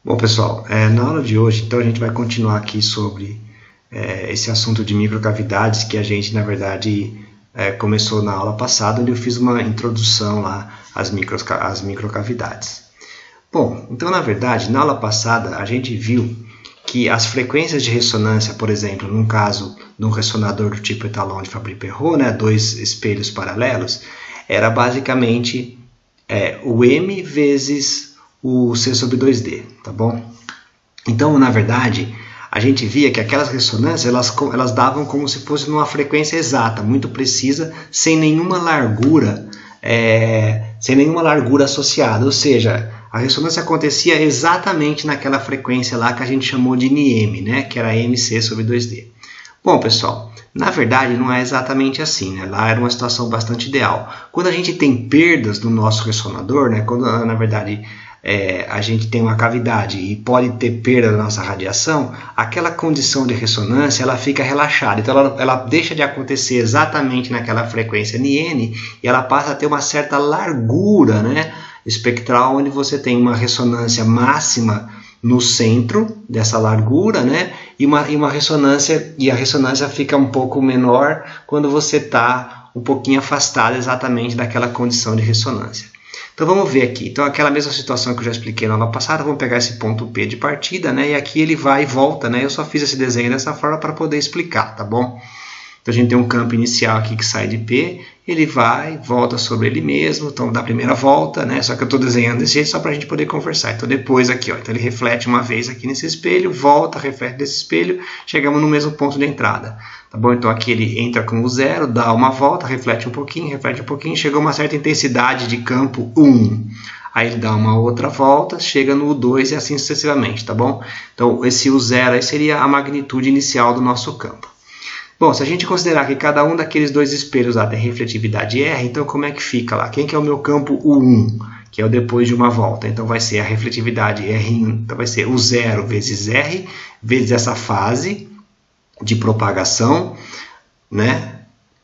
Bom, pessoal, na aula de hoje, então, a gente vai continuar aqui sobre esse assunto de microcavidades que a gente, na verdade, começou na aula passada, onde eu fiz uma introdução lá às microcavidades. Bom, então, na verdade, na aula passada, a gente viu que as frequências de ressonância, por exemplo, num caso de um ressonador do tipo Étalon de Fabry-Perot, né, dois espelhos paralelos, era basicamente o M vezes o C sobre 2D, tá bom? Então, na verdade, a gente via que aquelas ressonâncias, elas davam como se fosse numa frequência exata, muito precisa, sem nenhuma largura associada, ou seja, a ressonância acontecia exatamente naquela frequência lá que a gente chamou de NM, né, que era MC sobre 2D. Bom, pessoal, na verdade não é exatamente assim, né? Lá era uma situação bastante ideal. Quando a gente tem perdas do nosso ressonador, né, quando na verdade a gente tem uma cavidade e pode ter perda da nossa radiação, aquela condição de ressonância ela fica relaxada. Então ela deixa de acontecer exatamente naquela frequência NN e ela passa a ter uma certa largura, né, espectral, onde você tem uma ressonância máxima no centro dessa largura, né, e uma ressonância, e a ressonância fica um pouco menor quando você está um pouquinho afastado exatamente daquela condição de ressonância. Então vamos ver aqui. Então aquela mesma situação que eu já expliquei na aula passada, vamos pegar esse ponto P de partida, né? E aqui ele vai e volta, né? Eu só fiz esse desenho dessa forma para poder explicar, tá bom? Então a gente tem um campo inicial aqui que sai de P, ele vai, volta sobre ele mesmo, então da primeira volta, né? Só que eu estou desenhando desse jeito só para a gente poder conversar. Então depois aqui, ó, então ele reflete uma vez aqui nesse espelho, volta, reflete desse espelho, chegamos no mesmo ponto de entrada. Tá bom? Então aqui ele entra com o zero, dá uma volta, reflete um pouquinho, chegou a uma certa intensidade de campo 1. Aí ele dá uma outra volta, chega no U2 e assim sucessivamente, tá bom? Então esse U0 aí seria a magnitude inicial do nosso campo. Bom, se a gente considerar que cada um daqueles dois espelhos lá tem refletividade R, então como é que fica lá? Quem que é o meu campo U1, que é o depois de uma volta? Então vai ser a refletividade R1, então vai ser U0 vezes R, vezes essa fase de propagação, né,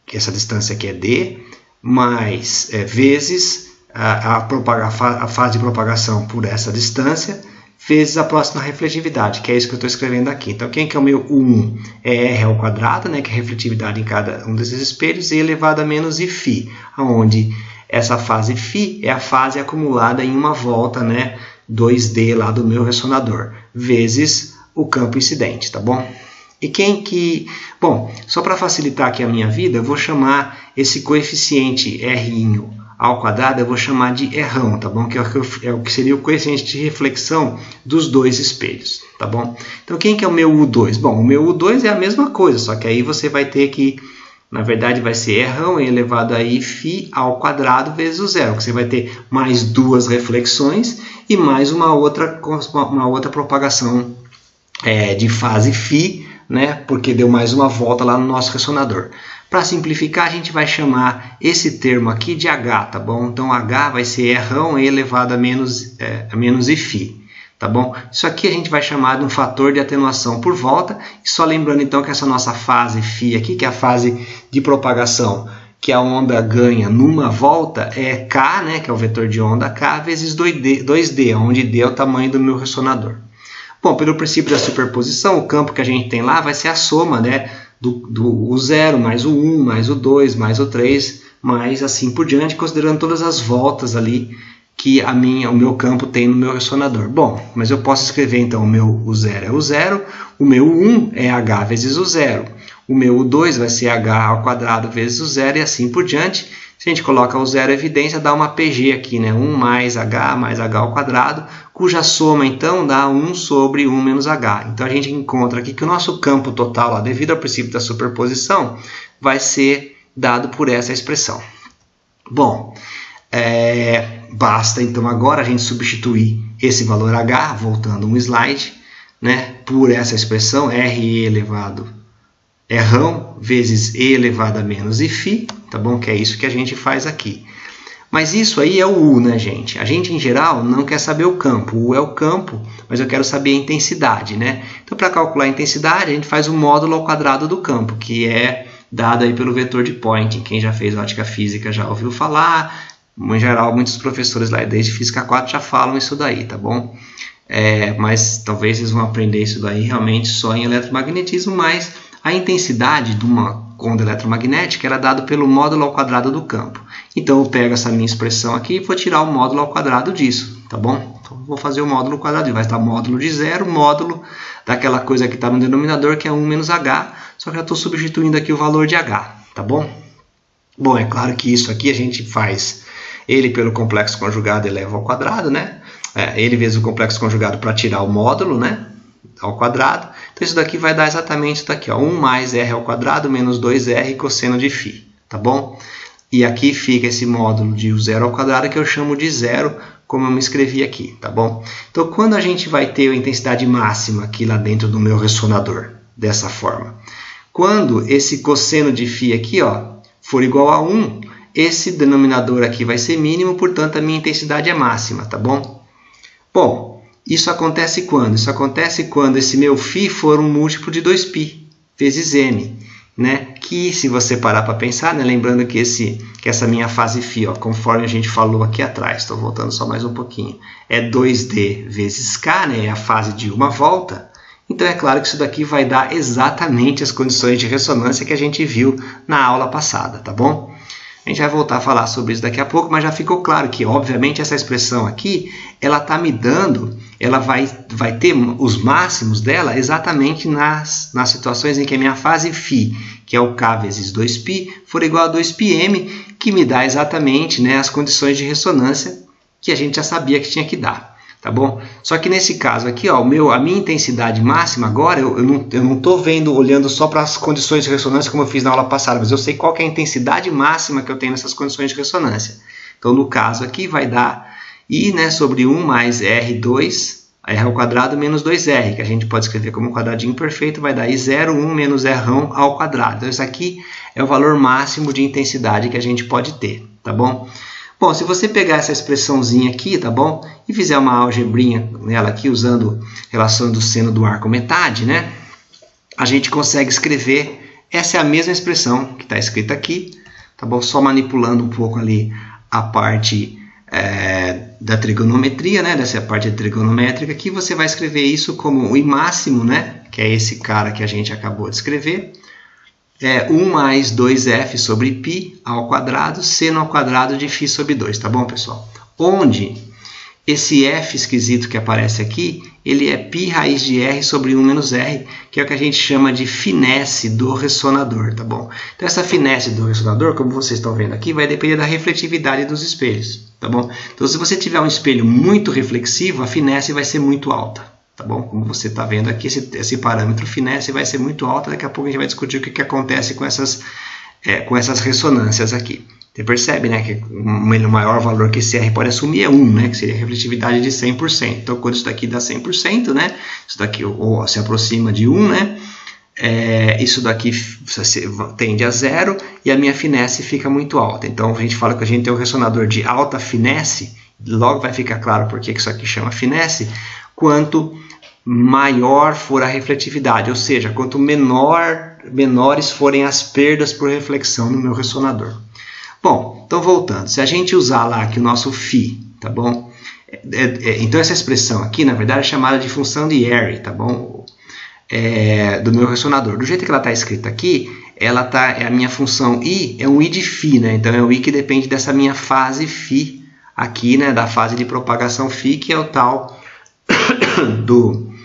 que essa distância aqui é D, mais vezes a fase de propagação por essa distância, vezes a próxima refletividade, que é isso que eu estou escrevendo aqui. Então, quem que é o meu U1? É R ao quadrado, né, que é a refletividade em cada um desses espelhos, e elevado a menos Φ, onde essa fase Φ é a fase acumulada em uma volta, né, 2D lá do meu ressonador, vezes o campo incidente, tá bom? E quem que... Bom, só para facilitar aqui a minha vida, eu vou chamar esse coeficiente R ao quadrado, eu vou chamar de Rão, tá bom? Que é o que seria o coeficiente de reflexão dos dois espelhos, tá bom? Então, quem que é o meu U2? Bom, o meu U2 é a mesma coisa, só que aí você vai ter que, na verdade, vai ser Rão elevado a Φ ao quadrado vezes o zero, que você vai ter mais duas reflexões e mais uma outra propagação de fase Φ, né, porque deu mais uma volta lá no nosso ressonador. Para simplificar, a gente vai chamar esse termo aqui de H, tá bom? Então, H vai ser Rão elevado a menos Φ, tá bom? Isso aqui a gente vai chamar de um fator de atenuação por volta. E só lembrando, então, que essa nossa fase Φ aqui, que é a fase de propagação que a onda ganha numa volta, é K, né, que é o vetor de onda, K vezes 2D, onde D é o tamanho do meu ressonador. Bom, pelo princípio da superposição, o campo que a gente tem lá vai ser a soma, né, do U0 mais o 1, mais o 2, mais o 3, mais assim por diante, considerando todas as voltas ali que o meu campo tem no meu ressonador. Bom, mas eu posso escrever então o meu U0 é U0, o meu U1 é H vezes o 0, o meu U2 vai ser H ao quadrado vezes o 0 e assim por diante. Se a gente coloca o zero em evidência, dá uma PG aqui, né? 1 mais H ao quadrado, cuja soma, então, dá 1 sobre 1 menos H. Então, a gente encontra aqui que o nosso campo total, lá, devido ao princípio da superposição, vai ser dado por essa expressão. Bom, basta, então, agora a gente substituir esse valor H, voltando um slide, né, por essa expressão, R elevado é Rão vezes E elevado a menos Φ, tá bom? Que é isso que a gente faz aqui. Mas isso aí é o U, né, gente? A gente, em geral, não quer saber o campo. O U é o campo, mas eu quero saber a intensidade, né? Então, para calcular a intensidade, a gente faz o módulo ao quadrado do campo, que é dado aí pelo vetor de Poynting. Quem já fez ótica física já ouviu falar. Em geral, muitos professores lá desde Física 4 já falam isso daí, tá bom? mas talvez vocês vão aprender isso daí realmente só em eletromagnetismo, mas a intensidade de uma onda eletromagnética era dada pelo módulo ao quadrado do campo. Então eu pego essa minha expressão aqui e vou tirar o módulo ao quadrado disso, tá bom? Então vou fazer o módulo ao quadrado, vai estar módulo de 0, módulo daquela coisa que está no denominador, que é 1 menos h, só que eu estou substituindo aqui o valor de h, tá bom? Bom, é claro que isso aqui a gente faz ele pelo complexo conjugado eleva ao quadrado, né? Ele vezes o complexo conjugado para tirar o módulo, né? Ao quadrado. Então isso daqui vai dar exatamente isso daqui, ó, 1 mais r ao quadrado menos 2r cosseno de φ, tá bom? E aqui fica esse módulo de 0 ao quadrado que eu chamo de zero, como eu me escrevi aqui, tá bom? Então quando a gente vai ter a intensidade máxima aqui lá dentro do meu ressonador, dessa forma, quando esse cosseno de φ aqui, ó, for igual a 1, esse denominador aqui vai ser mínimo, portanto a minha intensidade é máxima, tá bom? Bom, isso acontece quando? Isso acontece quando esse meu φ for um múltiplo de 2π vezes m, né? Que se você parar para pensar, né? Lembrando que essa minha fase φ, ó, conforme a gente falou aqui atrás, estou voltando só mais um pouquinho, é 2d vezes k, né? É a fase de uma volta. Então é claro que isso daqui vai dar exatamente as condições de ressonância que a gente viu na aula passada, tá bom? A gente vai voltar a falar sobre isso daqui a pouco, mas já ficou claro que, obviamente, essa expressão aqui, ela está me dando, ela vai ter os máximos dela exatamente nas situações em que a minha fase φ, que é o k vezes 2π, for igual a 2πm, que me dá exatamente, né, as condições de ressonância que a gente já sabia que tinha que dar. Tá bom? Só que nesse caso aqui, ó, a minha intensidade máxima agora, eu não estou olhando só para as condições de ressonância como eu fiz na aula passada, mas eu sei qual que é a intensidade máxima que eu tenho nessas condições de ressonância. Então, no caso aqui, vai dar I, né, sobre 1 mais R2, R ao quadrado menos 2R, que a gente pode escrever como um quadradinho perfeito, vai dar I0, 1 menos R ao quadrado. Então, isso aqui é o valor máximo de intensidade que a gente pode ter, tá bom? Bom, se você pegar essa expressãozinha aqui, tá bom? E fizer uma algebrinha nela aqui, usando relação do seno do ar com metade, né? A gente consegue escrever, essa é a mesma expressão que está escrita aqui, tá bom? Só manipulando um pouco ali a parte da trigonometria, né? Dessa parte trigonométrica aqui, você vai escrever isso como o I máximo, né? Que é esse cara que a gente acabou de escrever. 1 mais 2f sobre π ao quadrado, seno ao quadrado de φ sobre 2, tá bom, pessoal? Onde esse f esquisito que aparece aqui, ele é π raiz de r sobre 1 menos r, que é o que a gente chama de finesse do ressonador, tá bom? Então essa finesse do ressonador, como vocês estão vendo aqui, vai depender da refletividade dos espelhos, tá bom? Então se você tiver um espelho muito reflexivo, a finesse vai ser muito alta. Tá bom? Como você está vendo aqui, esse parâmetro finesse vai ser muito alto. Daqui a pouco a gente vai discutir o que acontece com essas ressonâncias aqui. Você percebe, né, que o maior valor que esse R pode assumir é 1, né, que seria a refletividade de 100%. Então, quando isso daqui dá 100%, né, isso daqui ou se aproxima de 1, né, isso daqui tende a 0 e a minha finesse fica muito alta. Então, a gente fala que a gente tem um ressonador de alta finesse, logo vai ficar claro por que isso aqui chama finesse, quanto maior for a refletividade, ou seja, quanto menores forem as perdas por reflexão no meu ressonador. Bom, então voltando, se a gente usar lá aqui o nosso φ, tá bom? Então essa expressão aqui, na verdade, é chamada de função de Airy, tá bom? Do meu ressonador. Do jeito que ela está escrita aqui, a minha função I é um I de φ, né? Então é o I que depende dessa minha fase φ aqui, né? Da fase de propagação φ, que é o tal do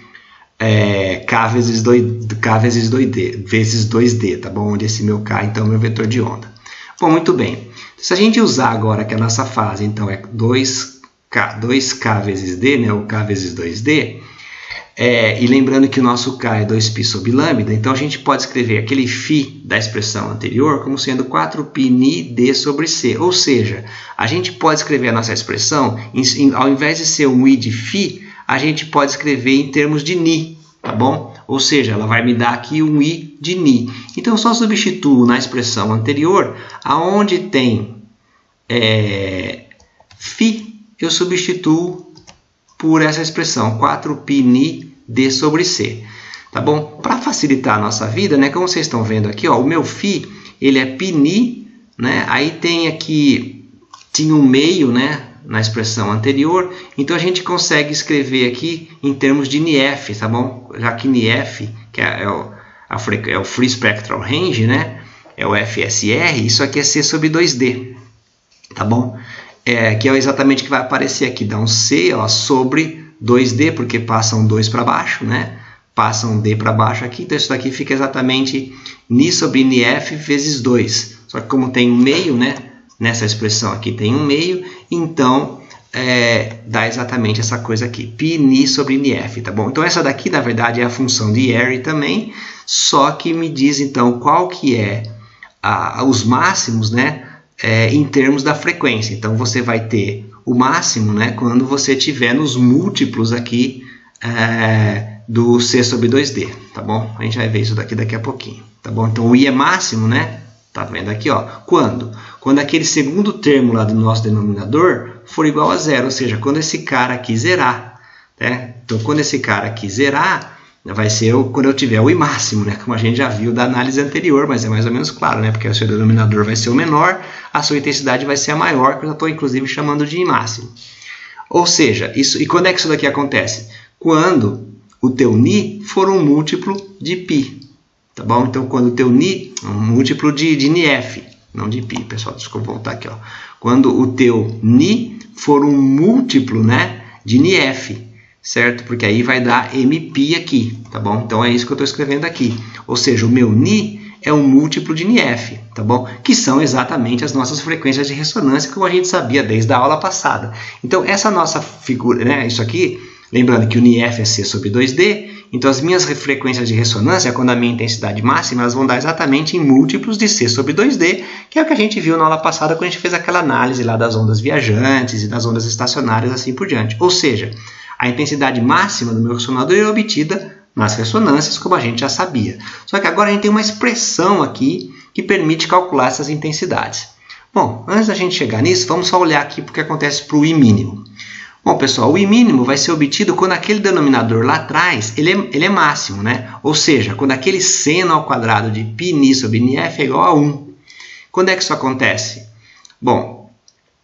K vezes 2D, tá bom? Onde esse meu K, então, é o meu vetor de onda. Bom, muito bem. Se a gente usar agora que a nossa fase, então, é 2K vezes D, né? O K vezes 2D, e lembrando que o nosso K é 2π sobre lambda, então a gente pode escrever aquele φ da expressão anterior como sendo 4π ni d sobre C. Ou seja, a gente pode escrever a nossa expressão, ao invés de ser um I de φ, a gente pode escrever em termos de ni, tá bom? Ou seja, ela vai me dar aqui um I de ni. Então, eu só substituo na expressão anterior, aonde tem φ, eu substituo por essa expressão, 4π ni d sobre C. Tá bom? Para facilitar a nossa vida, né, como vocês estão vendo aqui, ó, o meu φ, ele é π ni, né? Aí tem aqui, tinha um meio, né? na expressão anterior, então a gente consegue escrever aqui em termos de NIF, tá bom? Já que NIF, que é o Free Spectral Range, né? É o FSR, isso aqui é C sobre 2D, tá bom? Que é exatamente o que vai aparecer aqui, dá um C, ó, sobre 2D, porque passa um 2 para baixo, né? Passa um D para baixo aqui, então isso daqui fica exatamente Ni sobre NIF vezes 2. Só que como tem um meio, né? Nessa expressão aqui tem um meio, então dá exatamente essa coisa aqui, π Ni sobre NIF, tá bom? Então essa daqui, na verdade, é a função de Airy também, só que me diz então qual que é os máximos, né? Em termos da frequência. Então você vai ter o máximo, né? Quando você tiver nos múltiplos aqui do C sobre 2D, tá bom? A gente vai ver isso daqui a pouquinho, tá bom? Então o I é máximo, né? Tá vendo aqui, ó? Quando? Quando aquele segundo termo lá do nosso denominador for igual a zero, ou seja, quando esse cara aqui zerar, né? Então, quando esse cara aqui zerar, vai ser quando eu tiver o I máximo, né? Como a gente já viu da análise anterior, mas é mais ou menos claro, né? Porque o seu denominador vai ser o menor, a sua intensidade vai ser a maior, que eu já estou inclusive chamando de I máximo. Ou seja, e quando é que isso daqui acontece? Quando o teu Ni for um múltiplo de π. Tá bom? Então, quando o teu Ni é um múltiplo de NIF, não de π, pessoal, deixa eu voltar aqui, ó. Quando o teu Ni for um múltiplo, né, de NIF, certo? Porque aí vai dar MP aqui, tá bom? Então, é isso que eu estou escrevendo aqui. Ou seja, o meu Ni é um múltiplo de NIF, tá bom? Que são exatamente as nossas frequências de ressonância, como a gente sabia desde a aula passada. Então, essa nossa figura, né, isso aqui, lembrando que o NIF é C sobre 2D, então as minhas frequências de ressonância, quando a minha intensidade máxima, elas vão dar exatamente em múltiplos de C sobre 2D, que é o que a gente viu na aula passada quando a gente fez aquela análise lá das ondas viajantes e das ondas estacionárias, assim por diante. Ou seja, a intensidade máxima do meu ressonador é obtida nas ressonâncias, como a gente já sabia. Só que agora a gente tem uma expressão aqui que permite calcular essas intensidades. Bom, antes da gente chegar nisso, vamos só olhar aqui o que acontece para o I mínimo. Bom, pessoal, o I mínimo vai ser obtido quando aquele denominador lá atrás, ele é máximo, né? Ou seja, quando aquele seno ao quadrado de π Ni sobre NIF é igual a 1. Quando é que isso acontece? Bom,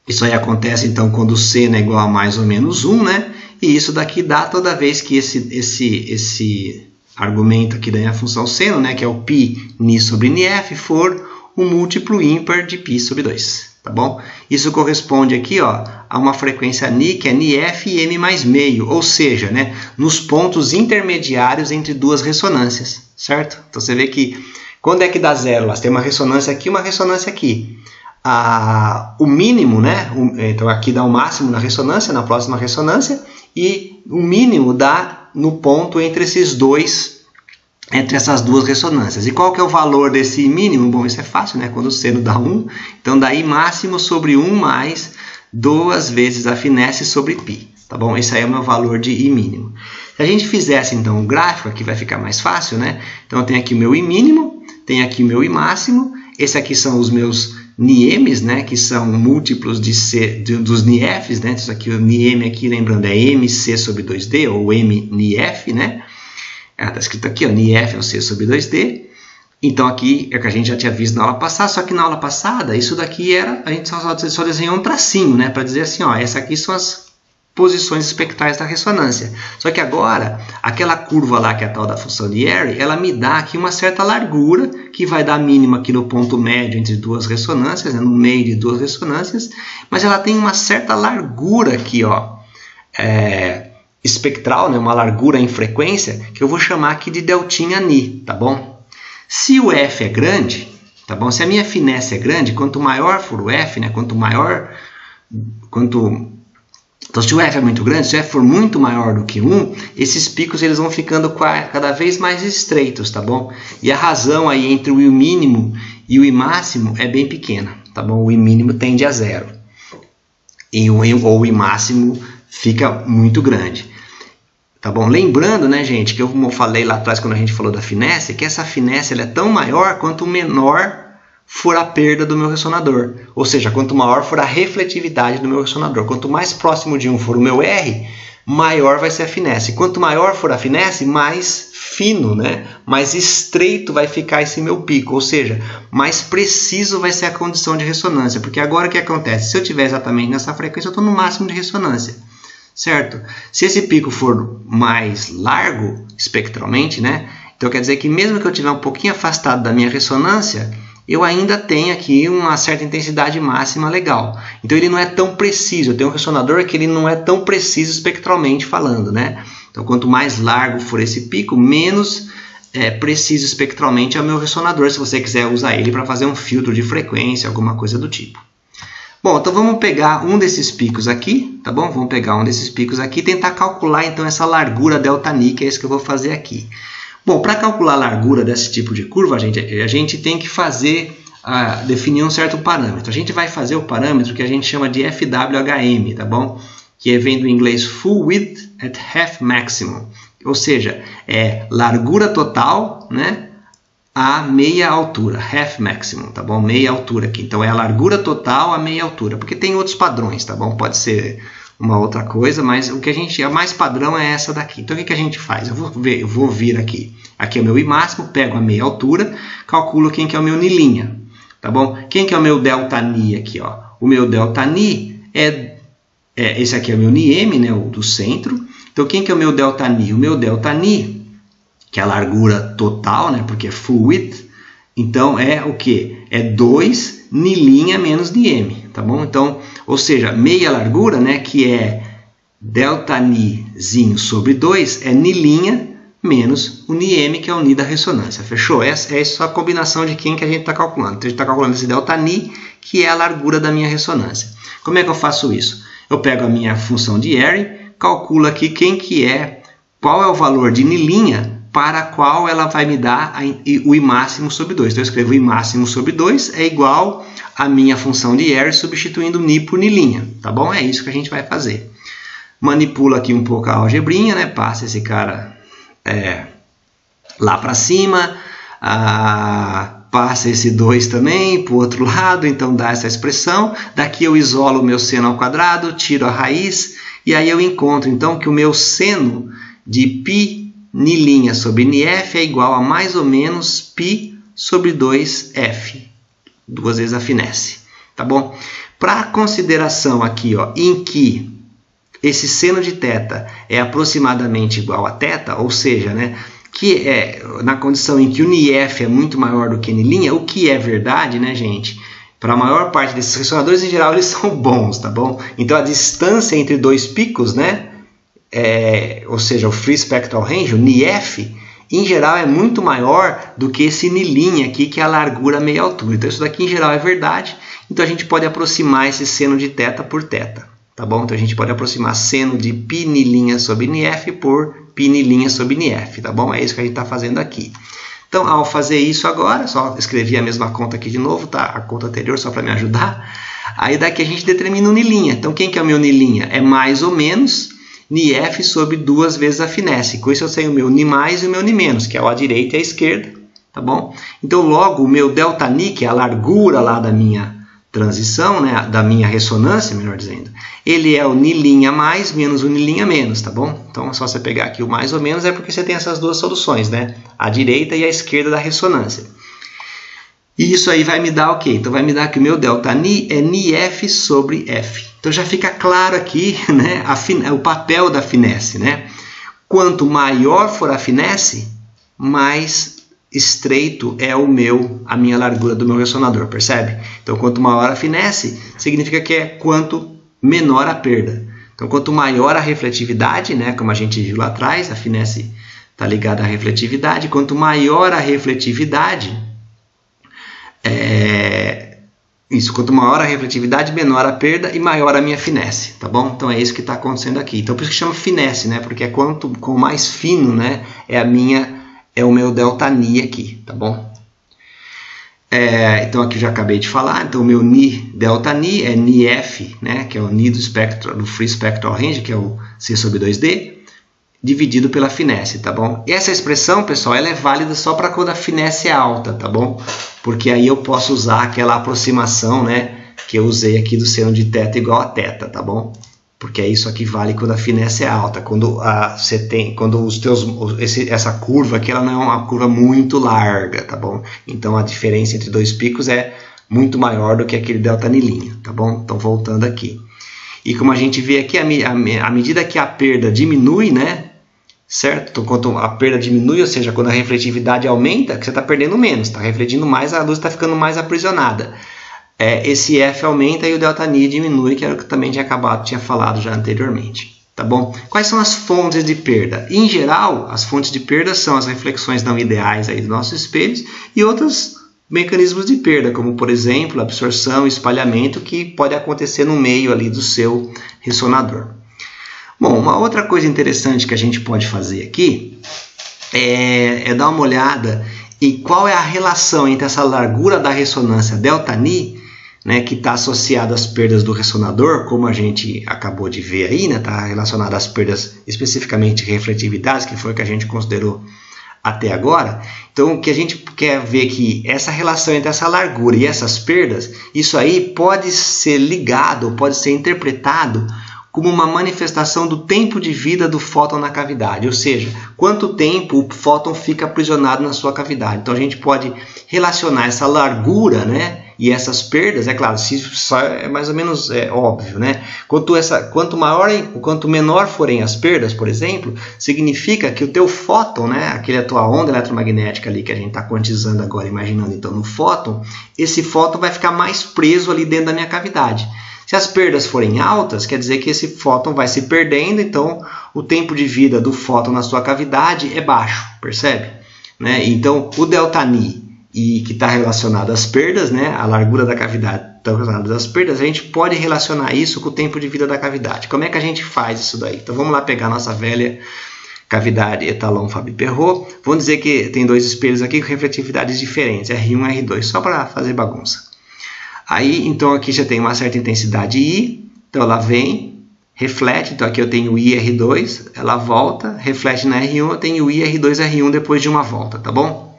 isso aí acontece então quando o seno é igual a mais ou menos 1, né? E isso daqui dá toda vez que esse argumento aqui da minha função seno, né, que é o π Ni sobre NIF, for um múltiplo ímpar de π sobre 2. Tá bom? Isso corresponde aqui, ó, a uma frequência Ni, que é NIF e M mais meio, ou seja, né, nos pontos intermediários entre duas ressonâncias, certo? Então você vê que quando é que dá zero? Tem uma ressonância aqui e uma ressonância aqui. O mínimo, né, então aqui dá o máximo na ressonância, na próxima ressonância, e o mínimo dá no ponto entre esses dois, entre essas duas ressonâncias. E qual que é o valor desse mínimo? Bom, isso é fácil, né? Quando o seno dá 1, então dá I máximo sobre 1 mais 2 vezes a finesse sobre π. Tá bom? Esse aí é o meu valor de I mínimo. Se a gente fizesse, então, um gráfico, aqui vai ficar mais fácil, né? Então, eu tenho aqui o meu I mínimo, tenho aqui o meu I máximo, esse aqui são os meus NIMs, né? Que são múltiplos dos NIFs, né? Isso aqui, o NIM aqui, lembrando, é MC sobre 2D, ou MNIF, né? Está escrito aqui, ó, NIF é o C sobre 2D. Então, aqui é o que a gente já tinha visto na aula passada, só que na aula passada, isso daqui era, a gente só desenhou um tracinho, né? Para dizer assim, ó, essa aqui são as posições espectrais da ressonância. Só que agora, aquela curva lá, que é a tal da função de Airy, ela me dá aqui uma certa largura, que vai dar mínima aqui no ponto médio entre duas ressonâncias, né? No meio de duas ressonâncias, mas ela tem uma certa largura aqui, ó, espectral, né, uma largura em frequência, que eu vou chamar aqui de deltinha Ni, tá bom? Se o F é grande, tá bom? Se a minha finesse é grande, quanto maior for o F, né, então, se o F é muito grande, se o F for muito maior do que 1, esses picos eles vão ficando cada vez mais estreitos, tá bom? E a razão aí entre o I mínimo e o I máximo é bem pequena, tá bom? O I mínimo tende a 0. Ou o I máximo fica muito grande. Tá bom? Lembrando, né, gente, que eu falei lá atrás quando a gente falou da finesse, que essa finesse ela é tão maior quanto menor for a perda do meu ressonador. Ou seja, quanto maior for a refletividade do meu ressonador. Quanto mais próximo de 1 for o meu R, maior vai ser a finesse. Quanto maior for a finesse, mais fino, né? Mais estreito vai ficar esse meu pico, ou seja, mais preciso vai ser a condição de ressonância, porque agora o que acontece? Se eu estiver exatamente nessa frequência, eu estou no máximo de ressonância, certo? Se esse pico for mais largo espectralmente, né? Então quer dizer que mesmo que eu estiver um pouquinho afastado da minha ressonância, eu ainda tenho aqui uma certa intensidade máxima legal. Então ele não é tão preciso. Eu tenho um ressonador que ele não é tão preciso espectralmente falando, né? Então quanto mais largo for esse pico, menos preciso espectralmente é o meu ressonador, se você quiser usar ele para fazer um filtro de frequência, alguma coisa do tipo. Bom, então vamos pegar um desses picos aqui, tá bom? Vamos pegar um desses picos aqui e tentar calcular então essa largura ΔΝ, que é isso que eu vou fazer aqui. Bom, para calcular a largura desse tipo de curva, a gente tem que definir um certo parâmetro. A gente vai fazer o parâmetro que a gente chama de FWHM, tá bom? Que vem do inglês Full Width at Half Maximum. Ou seja, é largura total, né, a meia altura, half maximum, tá bom? Meia altura aqui. Então é a largura total a meia altura, porque tem outros padrões, tá bom? Pode ser uma outra coisa, mas o que a mais padrão é essa daqui. Então o que a gente faz? Eu vou vir aqui. Aqui é o meu I máximo, pego a meia altura, calculo quem que é o meu Ni', tá bom? Quem que é o meu ΔΝ aqui, ó? O meu ΔΝ esse aqui é o meu Nm, né, o do centro. Então quem que é o meu ΔΝ? O meu ΔΝ, que é a largura total, né, porque é full width, então é o que? É 2 Ni' menos Nm, tá bom? Então, ou seja, meia largura, né, que é ΔΝzinho sobre 2, é Ni' menos o Nm, que é o Ni da ressonância. Fechou? Essa é só a combinação de quem que a gente está calculando. Então, a gente está calculando esse ΔΝ, que é a largura da minha ressonância. Como é que eu faço isso? Eu pego a minha função de Airy, calculo aqui qual é o valor de Ni' para qual ela vai me dar o I máximo sobre 2. Então eu escrevo I máximo sobre 2 é igual a minha função de Airy substituindo Ni por Ni', tá bom? É isso que a gente vai fazer. Manipula aqui um pouco a algebrinha, né? Passa esse cara lá para cima, passa esse 2 também para o outro lado, então dá essa expressão. Daqui eu isolo o meu seno ao quadrado, tiro a raiz, e aí eu encontro então que o meu seno de π Ni' sobre Nf é igual a mais ou menos π sobre 2f, duas vezes a finesse, tá bom? Para consideração aqui, ó, em que esse seno de θ é aproximadamente igual a θ, ou seja, né, que é na condição em que o Nf é muito maior do que Ni', o que é verdade, né, gente? Para a maior parte desses ressonadores, em geral, eles são bons, tá bom? Então, a distância entre dois picos, né, ou seja, o Free Spectral Range, o Nf, em geral, é muito maior do que esse Ni' aqui, que é a largura meia altura. Então, isso daqui, em geral, é verdade. Então, a gente pode aproximar esse seno de θ por θ, tá bom? Então, a gente pode aproximar seno de π Ni' sobre Nf por π Ni' sobre Nf, tá bom? É isso que a gente está fazendo aqui. Então, ao fazer isso agora, só escrevi a mesma conta aqui de novo, tá? A conta anterior só para me ajudar. Aí daqui a gente determina o Ni'. Então, quem que é o meu Ni'? É mais ou menos Nf sobre 2 vezes a finesse. Com isso eu sei o meu Ni mais e o meu Ni menos, que é o à direita e à esquerda, tá bom? Então, logo, o meu ΔΝ, que é a largura lá da minha transição, né, da minha ressonância, melhor dizendo, ele é o Ni' mais menos o Ni' menos, tá bom? Então é só você pegar aqui o mais ou menos, é porque você tem essas duas soluções, né? A direita e a esquerda da ressonância. E isso aí vai me dar o quê? Então vai me dar que o meu ΔΝ é Nf sobre f. Então já fica claro aqui, né, o papel da finesse, né? Quanto maior for a finesse, mais estreito é a minha largura do meu ressonador, percebe? Então, quanto maior a finesse, significa que é quanto menor a perda. Então, quanto maior a refletividade, né, como a gente viu lá atrás, a finesse está ligada à refletividade, quanto maior a refletividade, quanto maior a refletividade, menor a perda e maior a minha finesse, tá bom? Então, é isso que está acontecendo aqui. Então, por isso que chama finesse, né, porque é quanto mais fino, né, é o meu ΔΝ aqui, tá bom? Então aqui eu já acabei de falar, então o meu ΔΝ é Nf, né, que é o Ni do Free Spectral Range, que é o C sobre 2D, dividido pela finesse, tá bom? E essa expressão, pessoal, ela é válida só para quando a finesse é alta, tá bom? Porque aí eu posso usar aquela aproximação, né, que eu usei aqui do seno de θ igual a θ, tá bom? porque isso aqui vale quando a finesse é alta, quando essa curva aqui ela não é uma curva muito larga, tá bom? Então a diferença entre dois picos é muito maior do que aquele delta Ni', tá bom? Então voltando aqui. E como a gente vê aqui, à medida que a perda diminui, né? Certo? Então, quando a perda diminui, ou seja, quando a refletividade aumenta, que você está perdendo menos, está refletindo mais, a luz está ficando mais aprisionada. Esse F aumenta e o delta Ni diminui, que era o que eu também tinha falado já anteriormente. Tá bom? Quais são as fontes de perda? Em geral, as fontes de perda são as reflexões não ideais aí dos nossos espelhos e outros mecanismos de perda, como por exemplo, absorção e espalhamento, que pode acontecer no meio ali do seu ressonador. Bom, uma outra coisa interessante que a gente pode fazer aqui é dar uma olhada em qual é a relação entre essa largura da ressonância delta Ni, né, que está associada às perdas do ressonador, como a gente acabou de ver aí, né, está relacionada às perdas especificamente refletividades, que foi o que a gente considerou até agora. Então, o que a gente quer ver que essa relação entre essa largura e essas perdas, isso aí pode ser ligado, pode ser interpretado como uma manifestação do tempo de vida do fóton na cavidade, ou seja, quanto tempo o fóton fica aprisionado na sua cavidade. Então a gente pode relacionar essa largura, né, e essas perdas, é claro, isso é mais ou menos óbvio, né? Quanto menor forem as perdas, por exemplo, significa que o teu fóton, né, a tua onda eletromagnética ali que a gente está quantizando agora, imaginando então no fóton, esse fóton vai ficar mais preso ali dentro da minha cavidade. Se as perdas forem altas, quer dizer que esse fóton vai se perdendo, então o tempo de vida do fóton na sua cavidade é baixo, percebe? Né? Então o delta Ni, que está relacionado às perdas, né? A largura da cavidade está relacionada às perdas, a gente pode relacionar isso com o tempo de vida da cavidade. Como é que a gente faz isso daí? Então vamos lá pegar a nossa velha cavidade Étalon Fabry-Perot. Vamos dizer que tem dois espelhos aqui com refletividades diferentes, R1 e R2, só para fazer bagunça. Aí, então, aqui já tem uma certa intensidade I, então ela vem, reflete, então aqui eu tenho I, R2, ela volta, reflete na R1, eu tenho I, R2, R1 depois de uma volta, tá bom?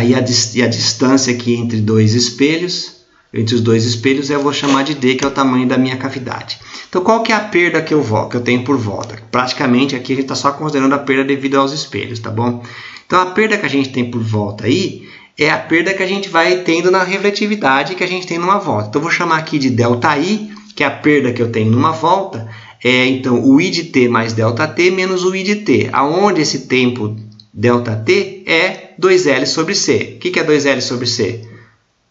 E a distância aqui entre dois espelhos, entre os dois espelhos, eu vou chamar de D, que é o tamanho da minha cavidade. Então, qual que é a perda que eu tenho por volta? Praticamente, aqui a gente está só considerando a perda devido aos espelhos, tá bom? Então, a perda que a gente tem por volta aí é a perda que a gente vai tendo na refletividade que a gente tem numa volta. Então, eu vou chamar aqui de delta I, que é a perda que eu tenho numa volta, então o I de t mais delta t menos o I de t, aonde esse tempo delta t é 2L sobre C. O que é 2L sobre C?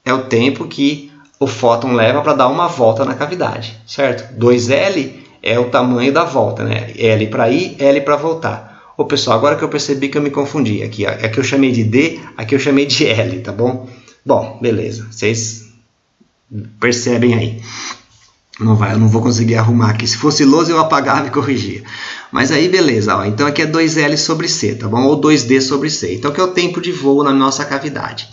É o tempo que o fóton leva para dar uma volta na cavidade, certo? 2L é o tamanho da volta, né? L para ir, L para voltar. Ô pessoal, agora que eu percebi que eu me confundi, aqui eu chamei de D, aqui eu chamei de L, tá bom? Bom, beleza, vocês percebem aí. Eu não vou conseguir arrumar aqui. Se fosse lousa eu apagava e corrigia. Mas aí beleza, ó. Então aqui é 2L sobre C, tá bom? Ou 2D sobre C. Então que é o tempo de voo na nossa cavidade.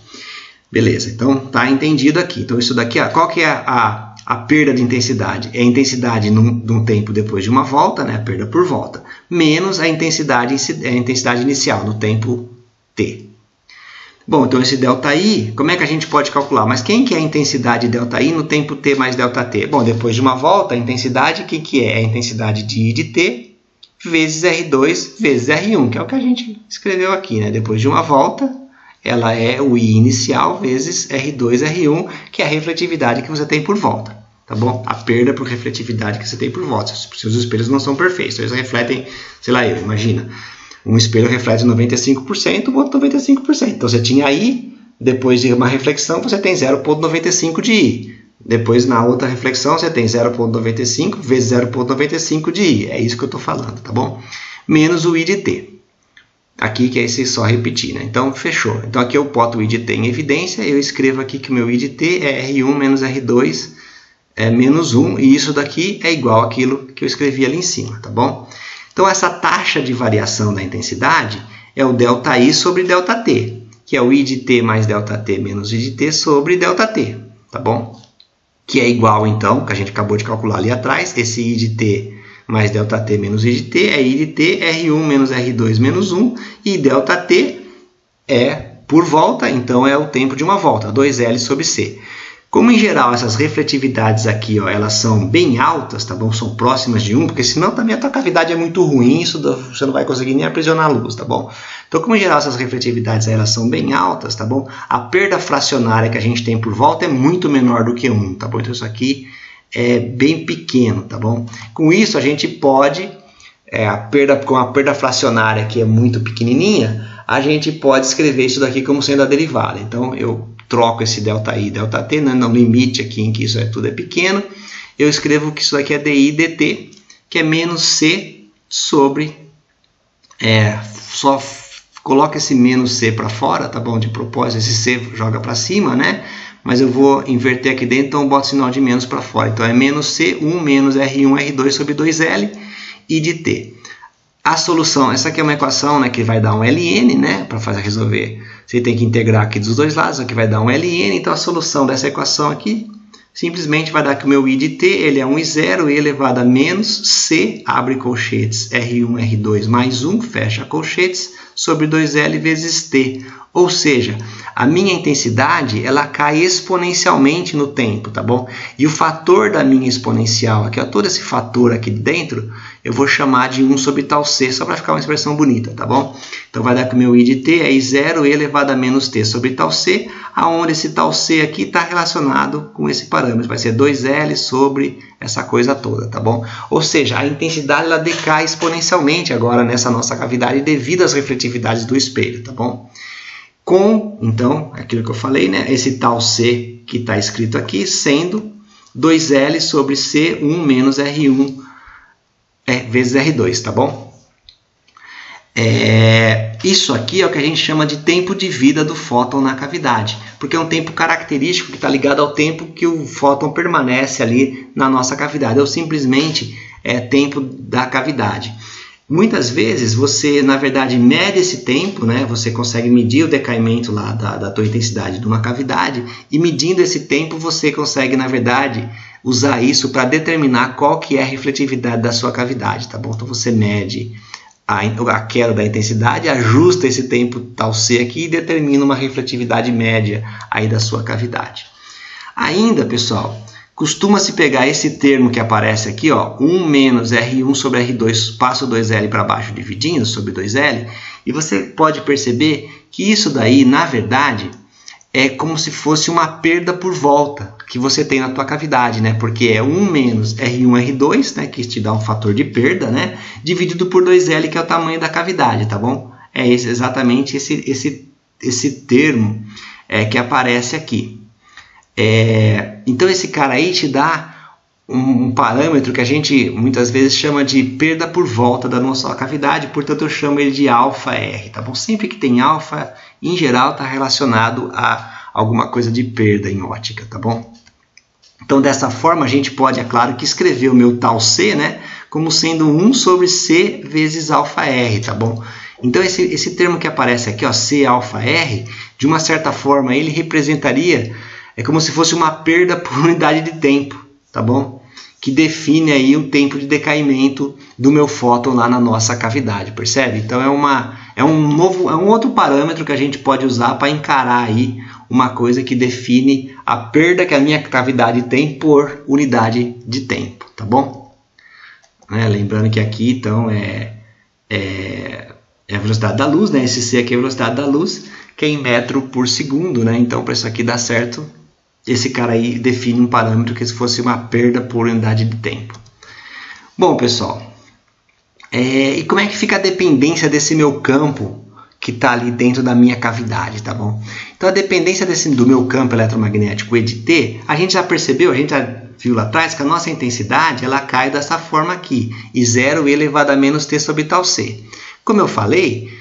Beleza, então tá entendido aqui. Então isso daqui, ó, qual que é a perda de intensidade? É a intensidade num tempo depois de uma volta, né? A perda por volta. Menos a intensidade inicial, no tempo T. Bom, então esse ΔI, como é que a gente pode calcular? Mas quem que é a intensidade ΔI no tempo T mais ΔT? Bom, depois de uma volta, a intensidade, o que é? É a intensidade de I de T vezes R2 vezes R1, que é o que a gente escreveu aqui, né? Depois de uma volta, ela é o I inicial vezes R2, R1, que é a refletividade que você tem por volta, tá bom? A perda por refletividade que você tem por volta. Seus espelhos não são perfeitos, eles refletem, sei lá, imagina. Um espelho reflete 95%, o outro 95%. Então, você tinha I, depois de uma reflexão, você tem 0,95 de I. Depois, na outra reflexão, você tem 0,95 vezes 0,95 de I. É isso que eu estou falando, tá bom? Menos o I de T. Aqui, que é esse só repetir, né? Então, fechou. Então, aqui eu boto o I de T em evidência. Eu escrevo aqui que o meu I de T é R1 menos R2 menos 1. E isso daqui é igual àquilo que eu escrevi ali em cima, tá bom? Então, essa taxa de variação da intensidade é o ΔI sobre ΔT, que é o I de T mais ΔT menos I de T sobre ΔT, tá bom? Que é igual, então, que a gente acabou de calcular ali atrás, esse I de T mais ΔT menos I de T é I de T, R1 menos R2 menos 1, e ΔT é por volta, então é o tempo de uma volta, 2L sobre C. Como em geral essas refletividades aqui, ó, elas são bem altas, tá bom? São próximas de 1, porque senão também a tua cavidade é muito ruim, isso você não vai conseguir nem aprisionar a luz, tá bom? Então, como em geral essas refletividades elas são bem altas, tá bom? A perda fracionária que a gente tem por volta é muito menor do que 1, tá bom? Então isso aqui é bem pequeno, tá bom? Com isso a gente pode, com a perda fracionária que é muito pequenininha, a gente pode escrever isso daqui como sendo a derivada. Então eu troco esse ΔI e ΔT, né, no limite aqui em que isso tudo é pequeno, eu escrevo que isso daqui é DI dt, que é menos C sobre, só coloca esse menos C para fora, tá bom? De propósito, esse C joga para cima, né? Mas eu vou inverter aqui dentro, então eu boto o sinal de menos para fora. Então é menos C1 menos R1 R2 sobre 2L e de T. A solução, essa aqui é uma equação, né, que vai dar um ln, né, para resolver. Você tem que integrar aqui dos dois lados, aqui vai dar um ln. Então a solução dessa equação aqui simplesmente vai dar que o meu i de t ele é 1 e 0, e elevado a menos c, abre colchetes, R1, R2 mais 1, fecha colchetes, sobre 2L vezes t. Ou seja, a minha intensidade ela cai exponencialmente no tempo, tá bom? E o fator da minha exponencial, aqui, ó, todo esse fator aqui dentro, eu vou chamar de 1 sobre tal c, só para ficar uma expressão bonita, tá bom? Então vai dar que o meu i de t é i0 elevado a menos t sobre tal c, aonde esse tal c aqui está relacionado com esse parâmetro, vai ser 2L sobre essa coisa toda, tá bom? Ou seja, a intensidade ela decai exponencialmente agora nessa nossa cavidade devido às refletividades do espelho, tá bom? Com, então, aquilo que eu falei, né? Esse tal C que está escrito aqui, sendo 2L sobre C1 menos R1 vezes R2, tá bom? Isso aqui é o que a gente chama de tempo de vida do fóton na cavidade, porque é um tempo característico que está ligado ao tempo que o fóton permanece ali na nossa cavidade, ou simplesmente tempo da cavidade. Muitas vezes você, na verdade, mede esse tempo, né? Você consegue medir o decaimento lá da tua intensidade de uma cavidade, e medindo esse tempo você consegue, na verdade, usar isso para determinar qual que é a refletividade da sua cavidade, tá bom? Então você mede a queda da intensidade, ajusta esse tempo tal C aqui e determina uma refletividade média aí da sua cavidade. Ainda, pessoal, costuma-se pegar esse termo que aparece aqui, ó, 1 menos R1 sobre R2, passo 2L para baixo dividindo sobre 2L, e você pode perceber que isso daí, na verdade, é como se fosse uma perda por volta que você tem na tua cavidade, né? Porque é 1 menos R1, R2, né? Que te dá um fator de perda, né? Dividido por 2L, que é o tamanho da cavidade, tá bom? É exatamente esse termo que aparece aqui. Então esse cara aí te dá um parâmetro que a gente muitas vezes chama de perda por volta da nossa cavidade, portanto eu chamo ele de ΔR, tá bom? Sempre que tem alfa, em geral está relacionado a alguma coisa de perda em ótica, tá bom? Então dessa forma a gente pode, é claro, que escrever o meu tal C, né, como sendo 1 sobre C vezes ΔR, tá bom? Então esse termo que aparece aqui, ó, CΔR, de uma certa forma ele representaria, é como se fosse uma perda por unidade de tempo, tá bom? Que define aí o tempo de decaimento do meu fóton lá na nossa cavidade, percebe? Então é um outro parâmetro que a gente pode usar para encarar aí uma coisa que define a perda que a minha cavidade tem por unidade de tempo, tá bom? Lembrando que aqui então é a velocidade da luz, né? Esse C aqui é a velocidade da luz, que é em metro por segundo, né? Então para isso aqui dar certo, esse cara aí define um parâmetro que se fosse uma perda por unidade de tempo. Bom, pessoal, e como é que fica a dependência desse meu campo que está ali dentro da minha cavidade, tá bom? Então a dependência do meu campo eletromagnético E de T, a gente já percebeu, a gente já viu lá atrás que a nossa intensidade ela cai dessa forma aqui, I0 elevado a menos T sobre tal C. Como eu falei,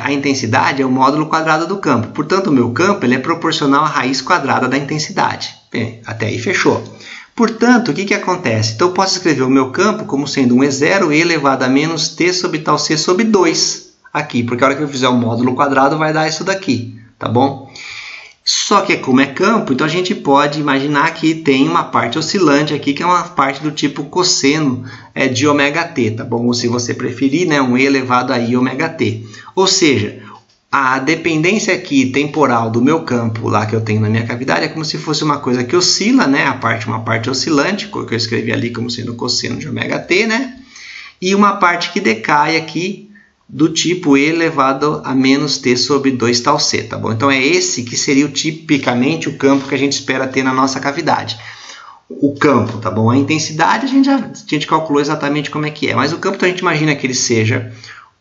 a intensidade é o módulo quadrado do campo. Portanto, o meu campo ele é proporcional à raiz quadrada da intensidade. Bem, até aí fechou. Portanto, o que acontece? Então, eu posso escrever o meu campo como sendo um E0 elevado a menos T sobre tal C sobre 2 aqui, porque a hora que eu fizer o módulo quadrado vai dar isso daqui, tá bom? Só que como é campo, então a gente pode imaginar que tem uma parte oscilante aqui, que é uma parte do tipo cosseno de ômega t, tá bom? Ou se você preferir, né, um E elevado a I ômega t. Ou seja, a dependência aqui temporal do meu campo lá que eu tenho na minha cavidade é como se fosse uma coisa que oscila, né? Uma parte oscilante, que eu escrevi ali como sendo cosseno de ômega t, né? E uma parte que decai aqui do tipo E elevado a menos t sobre 2 tal c, tá bom? Então é esse que seria tipicamente o campo que a gente espera ter na nossa cavidade. O campo, tá bom? A intensidade a gente calculou exatamente como é que é, mas o campo então, a gente imagina que ele seja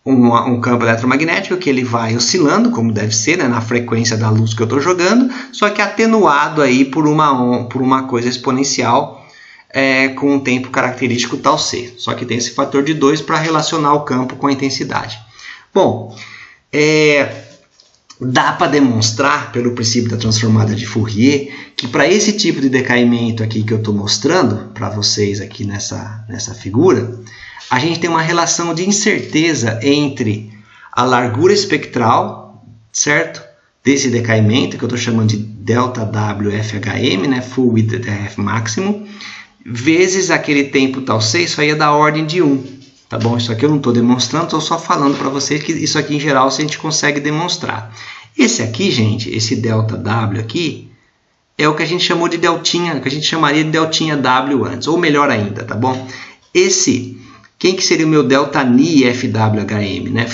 um campo eletromagnético que ele vai oscilando, como deve ser, né, na frequência da luz que eu estou jogando, só que atenuado aí por uma coisa exponencial com um tempo característico tal C. Só que tem esse fator de 2 para relacionar o campo com a intensidade. Bom, dá para demonstrar pelo princípio da transformada de Fourier que para esse tipo de decaimento aqui que eu estou mostrando para vocês aqui nessa figura, a gente tem uma relação de incerteza entre a largura espectral, certo? Desse decaimento, que eu estou chamando de ΔWFHM, né? Full Width F máximo, vezes aquele tempo tal C, isso aí é da ordem de 1. Tá bom? Isso aqui eu não estou demonstrando, estou só falando para vocês que isso aqui em geral a gente consegue demonstrar. Esse aqui, gente, esse ΔW aqui, é o que a gente chamou de deltinha, que a gente chamaria de deltinha W antes, ou melhor ainda, tá bom? Quem que seria o meu ΔNi FWHM, né?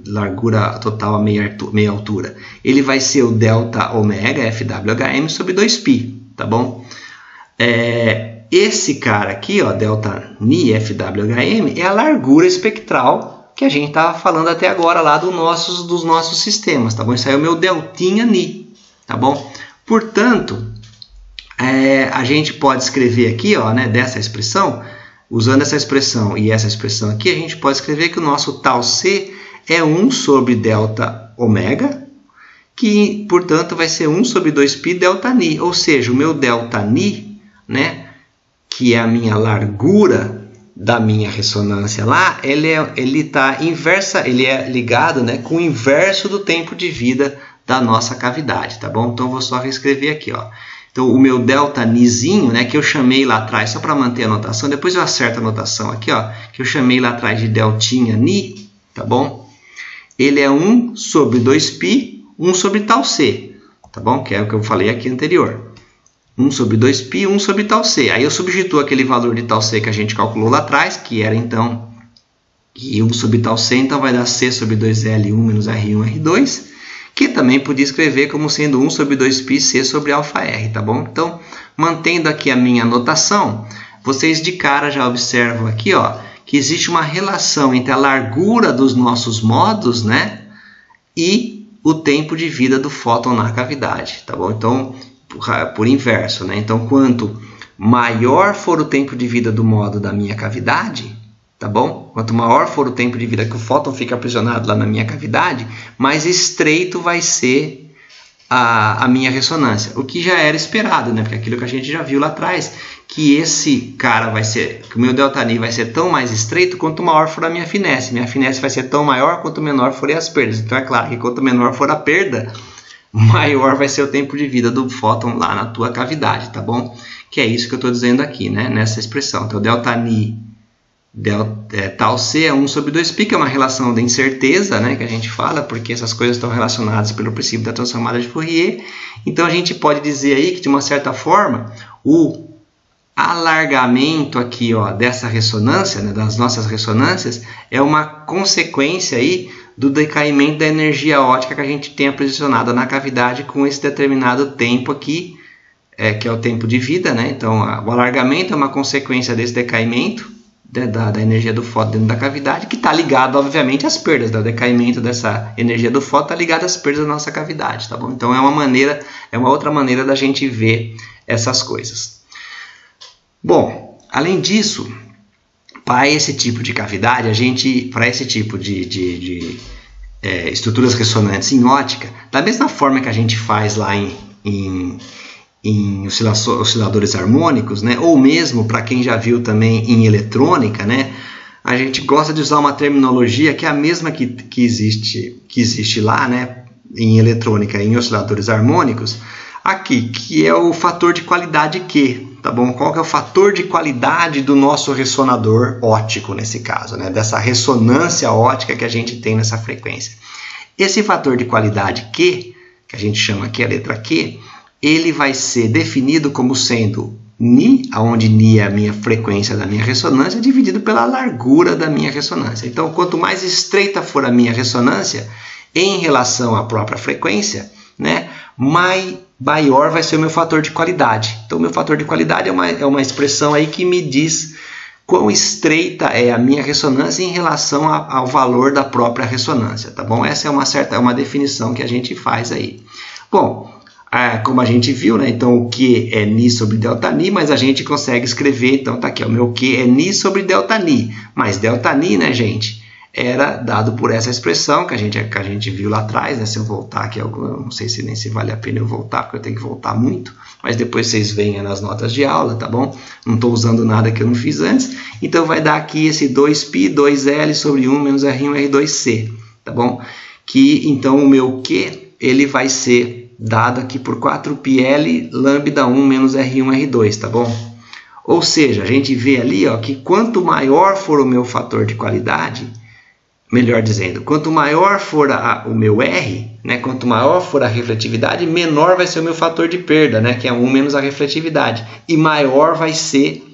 Largura total a meia altura? Ele vai ser o delta ômega FWHM sobre 2π, tá bom? Esse cara aqui, ó, ΔNi FWHM, é a largura espectral que a gente estava falando até agora lá dos nossos sistemas, tá bom? Isso aí é o meu deltinha Ni, tá bom? Portanto, a gente pode escrever aqui, ó, né, dessa expressão. Usando essa expressão e essa expressão aqui, a gente pode escrever que o nosso tal C é 1 sobre delta ômega, que, portanto, vai ser 1 sobre 2π delta Ni. Ou seja, o meu delta Ni, né, que é a minha largura da minha ressonância lá, ele é ligado, né, com o inverso do tempo de vida da nossa cavidade, tá bom? Então, vou só reescrever aqui, ó. Então, o meu delta Nizinho, né, que eu chamei lá atrás, só para manter a notação, depois eu acerto a notação aqui, ó, que eu chamei lá atrás de deltinha Ni, tá bom? Ele é 1 sobre 2π, 1 sobre tal C, tá bom? Que é o que eu falei aqui anterior. 1 sobre 2π, 1 sobre tal C. Aí eu substituo aquele valor de tal C que a gente calculou lá atrás, que era então 1 sobre tal C, então vai dar C sobre 2L1 menos R1, R2, que também podia escrever como sendo 1 sobre 2π C sobre αr, tá bom? Então, mantendo aqui a minha anotação, vocês de cara já observam aqui, ó, que existe uma relação entre a largura dos nossos modos, né, e o tempo de vida do fóton na cavidade, tá bom? Então, por inverso, né? Então, quanto maior for o tempo de vida do modo da minha cavidade, tá bom? Quanto maior for o tempo de vida que o fóton fica aprisionado lá na minha cavidade, mais estreito vai ser a minha ressonância. O que já era esperado, né? Porque aquilo que a gente já viu lá atrás, que esse cara que o meu ΔNi vai ser tão mais estreito quanto maior for a minha finesse. Minha finesse vai ser tão maior quanto menor forem as perdas. Então é claro que quanto menor for a perda, maior vai ser o tempo de vida do fóton lá na tua cavidade, tá bom? Que é isso que eu estou dizendo aqui, né? Nessa expressão. Então, ΔNi tal C é 1 sobre 2π, que é uma relação de incerteza, né, que a gente fala, porque essas coisas estão relacionadas pelo princípio da transformada de Fourier. Então, a gente pode dizer aí que, de uma certa forma, o alargamento aqui, ó, dessa ressonância, né, das nossas ressonâncias, é uma consequência aí do decaimento da energia óptica que a gente tem aprisionada na cavidade com esse determinado tempo aqui, que é o tempo de vida, né? Então, o alargamento é uma consequência desse decaimento da energia do fóton dentro da cavidade, que está ligado, obviamente, às perdas. O decaimento dessa energia do fóton está ligado às perdas da nossa cavidade, tá bom? Então, é uma outra maneira da gente ver essas coisas. Bom, além disso, para esse tipo de cavidade, para esse tipo de estruturas ressonantes em ótica, da mesma forma que a gente faz lá em osciladores harmônicos, né? Ou mesmo para quem já viu também em eletrônica, né? A gente gosta de usar uma terminologia que é a mesma que existe lá, né? Em eletrônica, em osciladores harmônicos, aqui, que é o fator de qualidade Q, tá bom? Qual que é o fator de qualidade do nosso ressonador óptico nesse caso, né? Dessa ressonância óptica que a gente tem nessa frequência. Esse fator de qualidade Q, que a gente chama aqui a letra Q, ele vai ser definido como sendo Ni, onde Ni é a minha frequência da minha ressonância, dividido pela largura da minha ressonância. Então, quanto mais estreita for a minha ressonância em relação à própria frequência, né, maior vai ser o meu fator de qualidade. Então, o meu fator de qualidade é uma expressão aí que me diz quão estreita é a minha ressonância em relação ao valor da própria ressonância, tá bom? Essa é uma definição que a gente faz aí. Bom, como a gente viu, né? Então o Q é Ni sobre ΔΝi, mas a gente consegue escrever, então tá aqui, o meu Q é Ni sobre ΔΝi, mas ΔΝi, né, gente, era dado por essa expressão que a gente viu lá atrás, né? Se eu voltar aqui, eu não sei se nem se vale a pena eu voltar, porque eu tenho que voltar muito, mas depois vocês veem nas notas de aula, tá bom? Não estou usando nada que eu não fiz antes, então vai dar aqui esse 2π, 2L sobre 1 menos R1, R2C, tá bom? Que então o meu Q, ele vai ser dado aqui por 4πL lambda 1 menos R1, R2, tá bom? Ou seja, a gente vê ali, ó, que quanto maior for o meu fator de qualidade, melhor dizendo, quanto maior for o meu R, né, quanto maior for a refletividade, menor vai ser o meu fator de perda, né, que é 1 menos a refletividade, e maior vai ser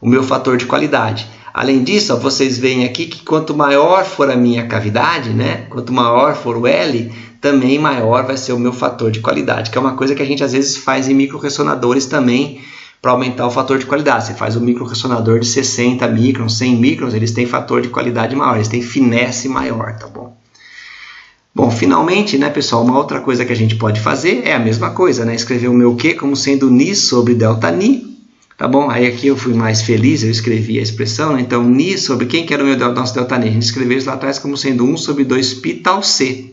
o meu fator de qualidade. Além disso, ó, vocês veem aqui que quanto maior for a minha cavidade, né, quanto maior for o L, também maior vai ser o meu fator de qualidade, que é uma coisa que a gente às vezes faz em microressonadores também para aumentar o fator de qualidade. Você faz um microressonador de 60 microns, 100 microns, eles têm fator de qualidade maior, eles têm finesse maior, tá bom? Bom, finalmente, né, pessoal, uma outra coisa que a gente pode fazer é a mesma coisa, né, escrever o meu Q como sendo Ni sobre ΔNi, tá bom? Aí aqui eu fui mais feliz, eu escrevi a expressão, né? Então Ni sobre quem que era o nosso ΔNi? A gente escreveu isso lá atrás como sendo 1 sobre 2π tal C.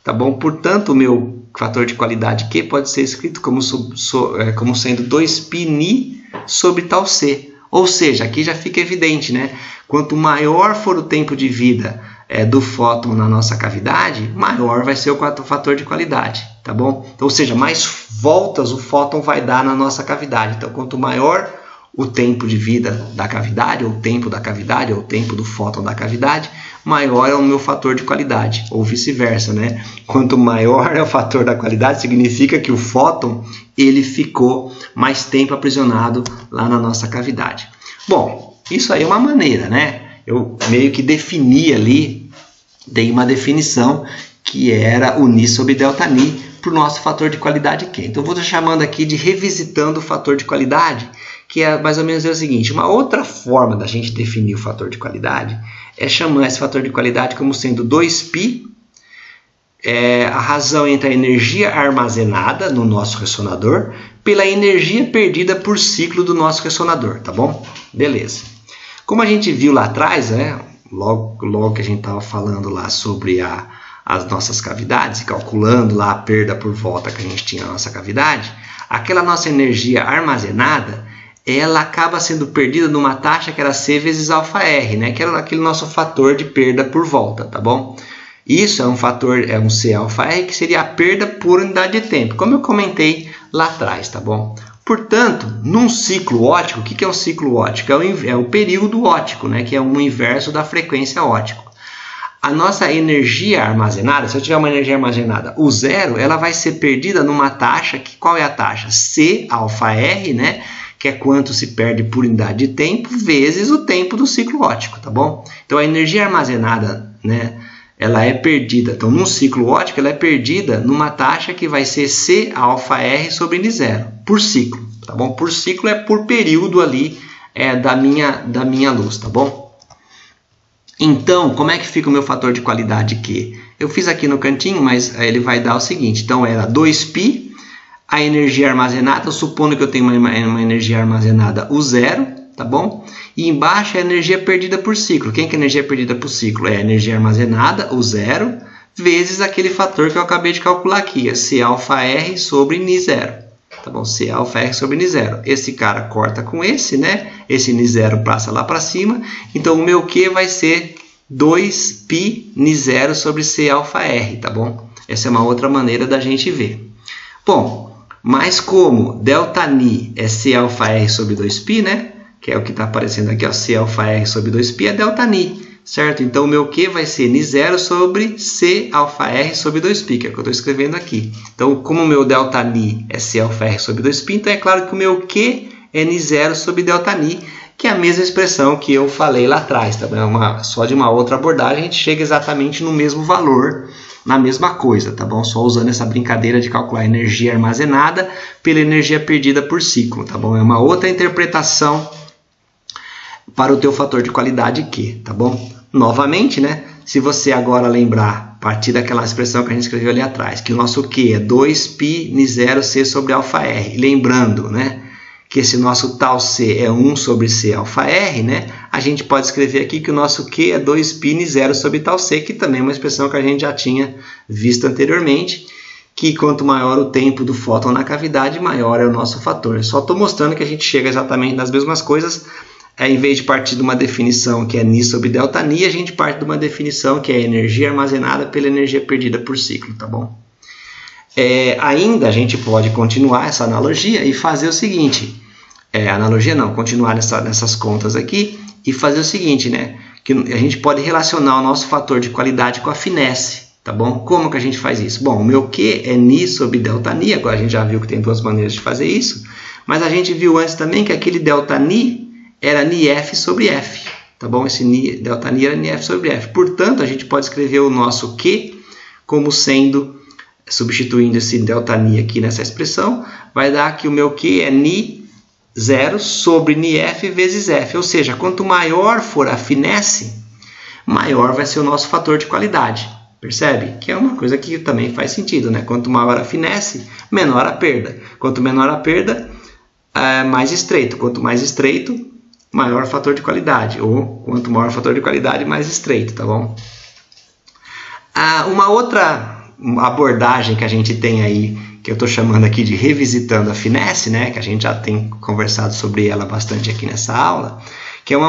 Tá bom? Portanto, o meu fator de qualidade Q pode ser escrito como sendo 2π Ni sobre tal C. Ou seja, aqui já fica evidente, né? Quanto maior for o tempo de vida do fóton na nossa cavidade, maior vai ser o fator de qualidade. Tá bom? Então, ou seja, mais voltas o fóton vai dar na nossa cavidade. Então, quanto maior o tempo de vida da cavidade, ou o tempo da cavidade, ou o tempo do fóton da cavidade, maior é o meu fator de qualidade, ou vice-versa, né? Quanto maior é o fator da qualidade, significa que o fóton ele ficou mais tempo aprisionado lá na nossa cavidade. Bom, isso aí é uma maneira, né? Eu meio que defini ali, dei uma definição que era o Ni sobre ΔNi para o nosso fator de qualidade Q. Então, eu vou estar chamando aqui de revisitando o fator de qualidade, que é mais ou menos o seguinte: uma outra forma da gente definir o fator de qualidade é chamar esse fator de qualidade como sendo 2π, a razão entre a energia armazenada no nosso ressonador pela energia perdida por ciclo do nosso ressonador, tá bom? Beleza. Como a gente viu lá atrás, né, logo que a gente estava falando lá sobre as nossas cavidades, calculando lá a perda por volta que a gente tinha na nossa cavidade, aquela nossa energia armazenada, ela acaba sendo perdida numa taxa que era C vezes αR, né? Que era aquele nosso fator de perda por volta, tá bom? Isso é um fator, é um Cαr, que seria a perda por unidade de tempo, como eu comentei lá atrás, tá bom? Portanto, num ciclo óptico, o que é um ciclo óptico? É o período óptico, né? Que é o inverso da frequência óptica. A nossa energia armazenada, se eu tiver uma energia armazenada, o zero, ela vai ser perdida numa taxa, qual é a taxa? Cαr, né? Que é quanto se perde por unidade de tempo, vezes o tempo do ciclo óptico, tá bom? Então, a energia armazenada, né, ela é perdida. Então, num ciclo óptico, ela é perdida numa taxa que vai ser Cαr sobre N0, por ciclo, tá bom? Por ciclo é por período ali da minha luz, tá bom? Então, como é que fica o meu fator de qualidade Q? Eu fiz aqui no cantinho, mas ele vai dar o seguinte. Então, era 2π, a energia armazenada, supondo que eu tenho uma energia armazenada, o zero, tá bom? E embaixo é a energia perdida por ciclo. Quem que é a energia perdida por ciclo? É a energia armazenada, o zero, vezes aquele fator que eu acabei de calcular aqui, é Cαr sobre N0. Tá bom? Cαr sobre N0. Esse cara corta com esse, né? Esse N0 passa lá para cima. Então, o meu Q vai ser 2π N0 sobre Cαr, tá bom? Essa é uma outra maneira da gente ver. Bom, mas como ΔNi é Cαr sobre 2π, né? Que é o que está aparecendo aqui, ó, Cαr sobre 2π é ΔNi. certo? Então o meu Q vai ser Ni0 sobre C alfa R sobre 2π, que é o que eu estou escrevendo aqui. Então, como o meu delta Ni é C alfa R sobre 2π, então é claro que o meu Q é Ni0 sobre delta Ni, que é a mesma expressão que eu falei lá atrás. Tá? Só de uma outra abordagem a gente chega exatamente no mesmo valor, na mesma coisa, tá bom? Só usando essa brincadeira de calcular a energia armazenada pela energia perdida por ciclo, tá bom? É uma outra interpretação para o teu fator de qualidade Q, tá bom? Novamente, né? Se você agora lembrar, a partir daquela expressão que a gente escreveu ali atrás, que o nosso Q é 2π Ni0 C sobre alfa R, lembrando, né? Que esse nosso tal C é 1 sobre C alfa R, né? A gente pode escrever aqui que o nosso Q é 2π Ni0 sobre tal C, que também é uma expressão que a gente já tinha visto anteriormente, que quanto maior o tempo do fóton na cavidade, maior é o nosso fator. Só estou mostrando que a gente chega exatamente nas mesmas coisas, em vez de partir de uma definição que é Ni sobre delta Ni, a gente parte de uma definição que é energia armazenada pela energia perdida por ciclo, tá bom? Ainda a gente pode continuar essa analogia e fazer o seguinte, continuar nessas contas aqui e fazer o seguinte, né? Que a gente pode relacionar o nosso fator de qualidade com a finesse, tá bom? Como que a gente faz isso? Bom, o meu Q é Ni sobre delta Ni, agora a gente já viu que tem duas maneiras de fazer isso, mas a gente viu antes também que aquele delta Ni era NiF sobre F, tá bom? Esse delta Ni era NiF sobre F, portanto a gente pode escrever o nosso Q como sendo, substituindo esse delta Ni aqui nessa expressão, vai dar que o meu Q é Ni0 sobre NiF vezes F. Ou seja, quanto maior for a finesse, maior vai ser o nosso fator de qualidade. Percebe? Que é uma coisa que também faz sentido, né? Quanto maior a finesse, menor a perda. Quanto menor a perda, mais estreito. Quanto mais estreito, maior o fator de qualidade. Ou quanto maior o fator de qualidade, mais estreito, tá bom? Uma outra abordagem que a gente tem aí, que eu estou chamando aqui de revisitando a finesse, né, que a gente já tem conversado sobre ela bastante aqui nessa aula, que é uma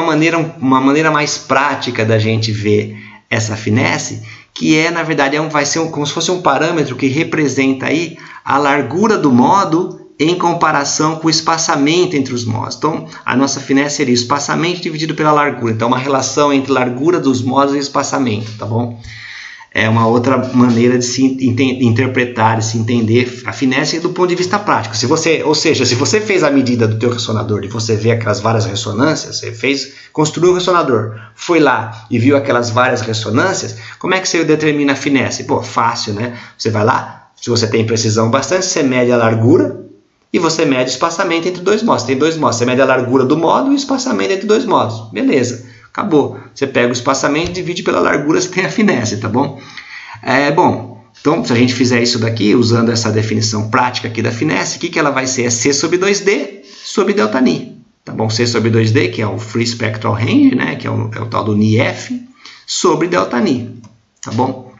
maneira mais prática da gente ver essa finesse, que na verdade, vai ser como se fosse um parâmetro que representa aí a largura do modo em comparação com o espaçamento entre os modos. Então, a nossa finesse seria o espaçamento dividido pela largura. Então, uma relação entre largura dos modos e espaçamento, tá bom? É uma outra maneira de se interpretar, de se entender a finesse do ponto de vista prático. Ou seja, se você fez a medida do teu ressonador e você vê aquelas várias ressonâncias, construiu um ressonador, foi lá e viu aquelas várias ressonâncias, como é que você determina a finesse? Pô, fácil, né? Você vai lá, se você tem precisão bastante, você mede a largura e você mede o espaçamento entre dois modos. Tem dois modos, você mede a largura do modo e o espaçamento entre dois modos. Beleza. Acabou. Você pega o espaçamento e divide pela largura, você tem a finesse, tá bom? Então, se a gente fizer isso daqui, usando essa definição prática aqui da finesse, o que ela vai ser? É C sobre 2D sobre delta Ni, tá bom? C sobre 2D, que é o Free Spectral Range, né? Que é o tal do NiF, sobre delta Ni, tá bom?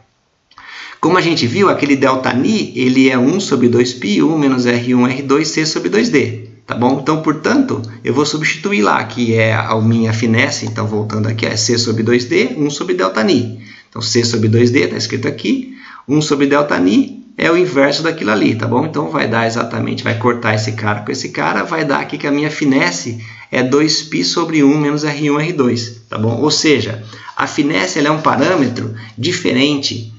Como a gente viu, aquele delta Ni, ele é 1 sobre 2π, 1 menos R1, R2, C sobre 2D. Tá bom? Então, portanto, eu vou substituir lá, que é a minha finesse, então voltando aqui, é C sobre 2D, 1 sobre delta Ni. Então, C sobre 2D, está escrito aqui, 1 sobre delta Ni é o inverso daquilo ali, tá bom? Então, vai dar exatamente, vai cortar esse cara com esse cara, vai dar aqui que a minha finesse é 2π sobre 1 menos R1, R2, tá bom? Ou seja, a finesse ela é um parâmetro diferente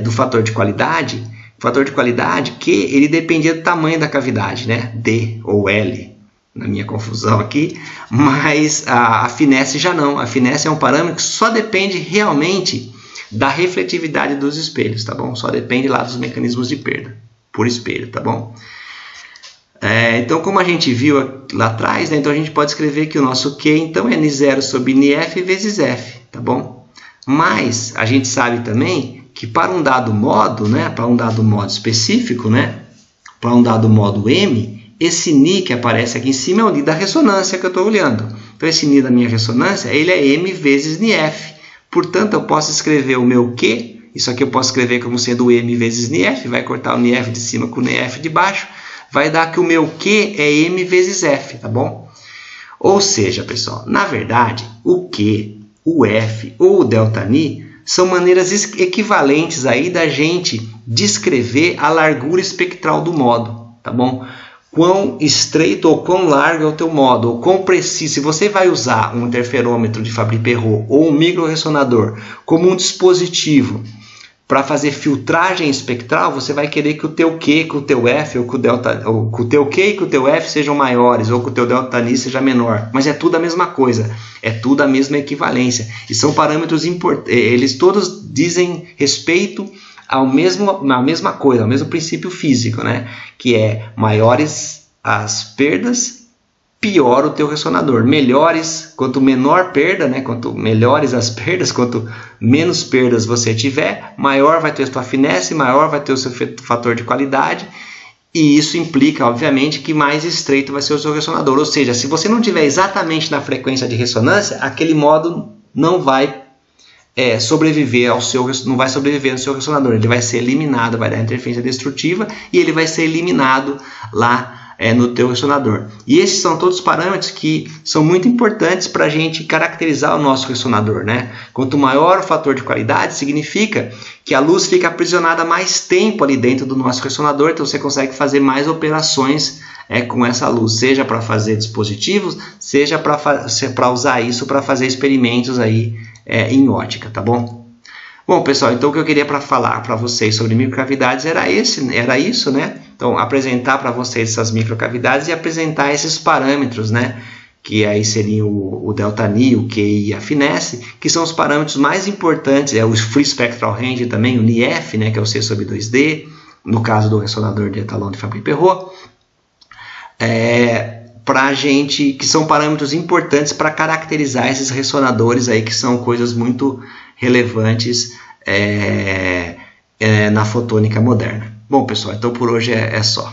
do fator de qualidade. O fator de qualidade que ele dependia do tamanho da cavidade, né? D ou L, na minha confusão aqui, mas a finesse já não. A finesse é um parâmetro que só depende realmente da refletividade dos espelhos, tá bom? Só depende lá dos mecanismos de perda por espelho, tá bom? Então, como a gente viu lá atrás, né? Então a gente pode escrever que o nosso Q então é Ni0 sobre NiF vezes F, tá bom? Mas a gente sabe também que para um dado modo, né, para um dado modo específico, né, para um dado modo M, esse Ni que aparece aqui em cima é o Ni da ressonância que eu estou olhando. Então, esse Ni da minha ressonância, ele é M vezes NiF. Portanto, eu posso escrever o meu Q, isso aqui eu posso escrever como sendo M vezes NiF, vai cortar o NiF de cima com o NiF de baixo, vai dar que o meu Q é M vezes F, tá bom? Ou seja, pessoal, na verdade, o Q, o F ou o delta Ni são maneiras equivalentes aí da gente descrever a largura espectral do modo, tá bom? quão estreito ou quão largo é o teu modo, ou quão preciso. Se você vai usar um interferômetro de Fabry-Perot ou um microrressonador como um dispositivo para fazer filtragem espectral, você vai querer que o teu Q, que o teu F, ou que o teu Q e que o teu F sejam maiores, ou que o teu delta Ni seja menor. Mas é tudo a mesma coisa, é tudo a mesma equivalência. E são parâmetros importantes, eles todos dizem respeito à mesma coisa, ao mesmo princípio físico, né? Que é maiores as perdas, pior o teu ressonador. Melhores, quanto menor perda, né? Quanto melhores as perdas, quanto menos perdas você tiver, maior vai ter a sua finesse, maior vai ter o seu fator de qualidade, e isso implica, obviamente, que mais estreito vai ser o seu ressonador. Ou seja, se você não tiver exatamente na frequência de ressonância, aquele modo não vai sobreviver não vai sobreviver no seu ressonador, ele vai ser eliminado, vai dar interferência destrutiva e ele vai ser eliminado lá no teu ressonador. E esses são todos parâmetros que são muito importantes para a gente caracterizar o nosso ressonador, né? Quanto maior o fator de qualidade, significa que a luz fica aprisionada mais tempo ali dentro do nosso ressonador, então você consegue fazer mais operações com essa luz, seja para fazer dispositivos, seja para usar isso para fazer experimentos aí em ótica, tá bom? Bom, pessoal, então o que eu queria falar para vocês sobre microcavidades era isso, né? Então, apresentar para vocês essas microcavidades e apresentar esses parâmetros, né? Que aí seriam o delta Ni, o QI e a finesse, que são os parâmetros mais importantes, o Free Spectral Range também, o NIF, né? Que é o C sobre 2D, no caso do ressonador de etalon de Fabry-Perot, pra gente, que são parâmetros importantes para caracterizar esses ressonadores aí, que são coisas muito relevantes na fotônica moderna. Bom, pessoal, então por hoje é só.